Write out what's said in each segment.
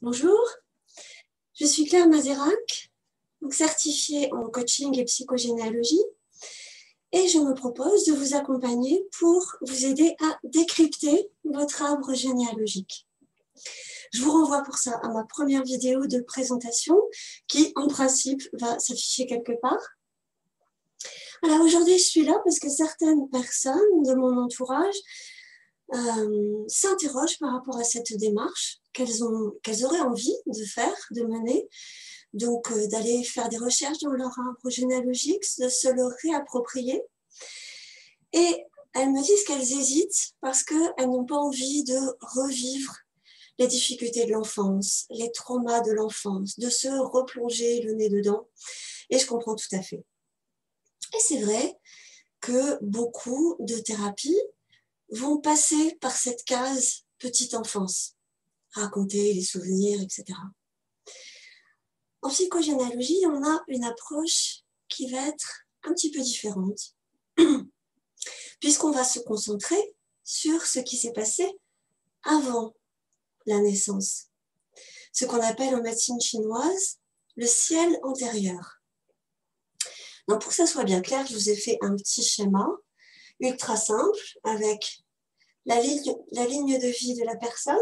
Bonjour, je suis Claire Mazerac, certifiée en coaching et psychogénéalogie, et je me propose de vous accompagner pour vous aider à décrypter votre arbre généalogique. Je vous renvoie pour ça à ma première vidéo de présentation qui, en principe, va s'afficher quelque part. Alors aujourd'hui, je suis là parce que certaines personnes de mon entourage s'interrogent par rapport à cette démarche qu'elles auraient envie de faire, de mener, donc d'aller faire des recherches dans leur arbre généalogique, de se le réapproprier. Et elles me disent qu'elles hésitent parce qu'elles n'ont pas envie de revivre les difficultés de l'enfance, les traumas de l'enfance, de se replonger le nez dedans. Et je comprends tout à fait. Et c'est vrai que beaucoup de thérapies vont passer par cette case petite enfance, raconter les souvenirs, etc. En psychogénéalogie, on a une approche qui va être un petit peu différente, puisqu'on va se concentrer sur ce qui s'est passé avant la naissance, ce qu'on appelle en médecine chinoise le ciel antérieur. Donc pour que ça soit bien clair, je vous ai fait un petit schéma ultra simple avec la ligne de vie de la personne,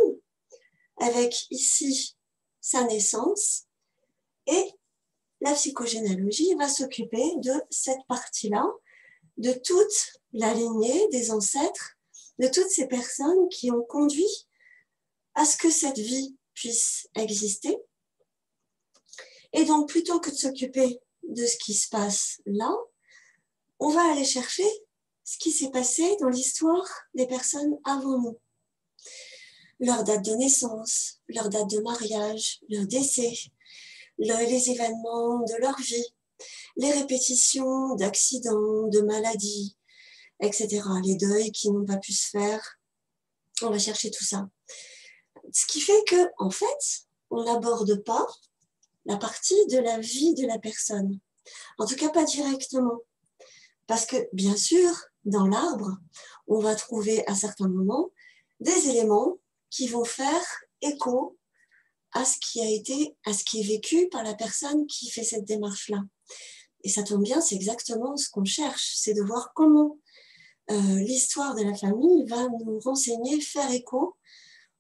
avec ici sa naissance, et la psychogénéalogie va s'occuper de cette partie-là, de toute la lignée des ancêtres, de toutes ces personnes qui ont conduit à ce que cette vie puisse exister. Et donc, plutôt que de s'occuper de ce qui se passe là, on va aller chercher ce qui s'est passé dans l'histoire des personnes avant nous. Leur date de naissance, leur date de mariage, leur décès, les événements de leur vie, les répétitions d'accidents, de maladies, etc. Les deuils qui n'ont pas pu se faire. On va chercher tout ça. Ce qui fait que, en fait, on n'aborde pas la partie de la vie de la personne. En tout cas, pas directement. Parce que, bien sûr, dans l'arbre, on va trouver à certains moments des éléments qui vont faire écho à ce qui est vécu par la personne qui fait cette démarche-là. Et ça tombe bien, c'est exactement ce qu'on cherche, c'est de voir comment l'histoire de la famille va nous renseigner, faire écho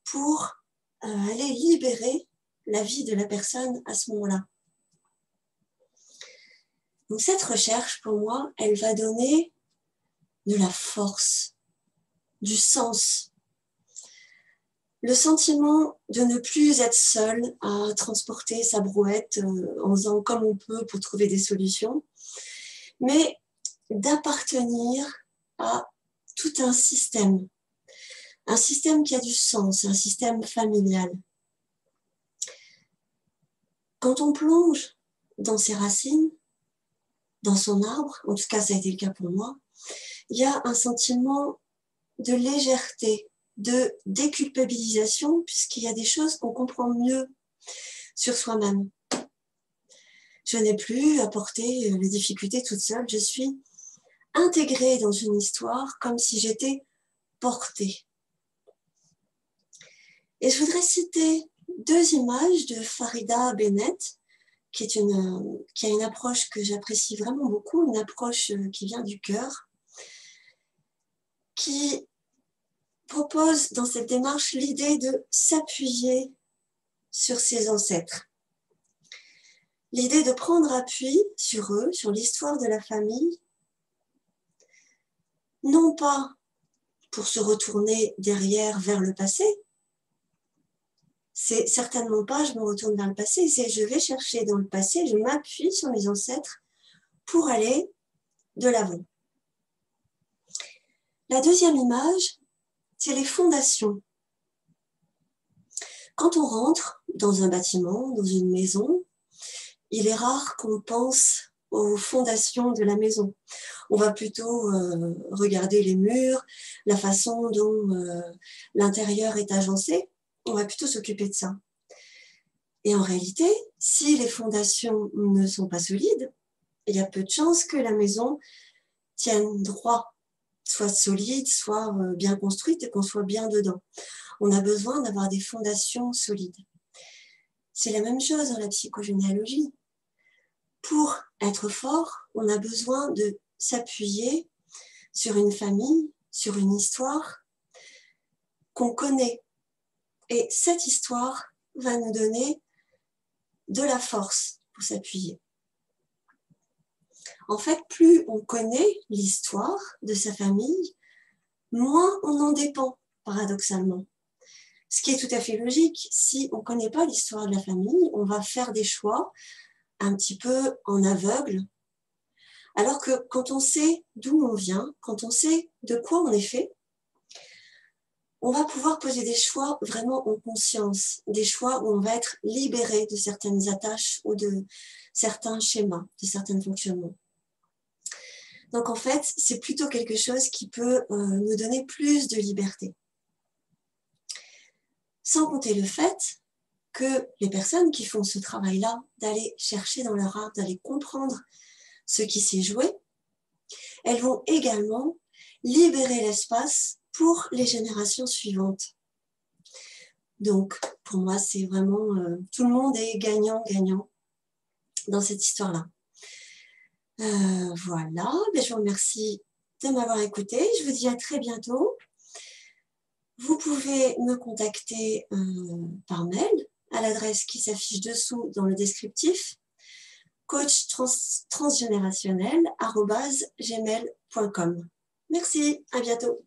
pour aller libérer la vie de la personne à ce moment-là. Donc cette recherche, pour moi, elle va donner de la force, du sens, le sentiment de ne plus être seul à transporter sa brouette en faisant comme on peut pour trouver des solutions, mais d'appartenir à tout un système qui a du sens, un système familial. Quand on plonge dans ses racines, dans son arbre, en tout cas ça a été le cas pour moi, il y a un sentiment de légèreté, de déculpabilisation, puisqu'il y a des choses qu'on comprend mieux sur soi-même. Je n'ai plus à porter les difficultés toute seule, je suis intégrée dans une histoire comme si j'étais portée. Et je voudrais citer deux images de Farida Bennett, qui a une approche que j'apprécie vraiment beaucoup, une approche qui vient du cœur, qui propose dans cette démarche l'idée de s'appuyer sur ses ancêtres. L'idée de prendre appui sur eux, sur l'histoire de la famille, non pas pour se retourner derrière vers le passé, c'est certainement pas je me retourne vers le passé, c'est je vais chercher dans le passé, je m'appuie sur mes ancêtres pour aller de l'avant. La deuxième image, c'est les fondations. Quand on rentre dans un bâtiment, dans une maison, il est rare qu'on pense aux fondations de la maison. On va plutôt regarder les murs, la façon dont l'intérieur est agencé. On va plutôt s'occuper de ça. Et en réalité, si les fondations ne sont pas solides, il y a peu de chances que la maison tienne droit, soit solide, soit bien construite et qu'on soit bien dedans. On a besoin d'avoir des fondations solides. C'est la même chose dans la psychogénéalogie. Pour être fort, on a besoin de s'appuyer sur une famille, sur une histoire qu'on connaît. Et cette histoire va nous donner de la force pour s'appuyer. En fait, plus on connaît l'histoire de sa famille, moins on en dépend, paradoxalement. Ce qui est tout à fait logique. Si on ne connaît pas l'histoire de la famille, on va faire des choix un petit peu en aveugle. Alors que quand on sait d'où on vient, quand on sait de quoi on est fait, on va pouvoir poser des choix vraiment en conscience, des choix où on va être libéré de certaines attaches ou de certains schémas, de certains fonctionnements. Donc en fait, c'est plutôt quelque chose qui peut nous donner plus de liberté. Sans compter le fait que les personnes qui font ce travail-là, d'aller chercher dans leur art, d'aller comprendre ce qui s'est joué, elles vont également libérer l'espace pour les générations suivantes. Donc, pour moi, c'est vraiment, tout le monde est gagnant-gagnant dans cette histoire-là. Voilà, je vous remercie de m'avoir écouté. Je vous dis à très bientôt. Vous pouvez me contacter par mail à l'adresse qui s'affiche dessous dans le descriptif, coachtransgénérationnel@gmail.com. Merci, à bientôt.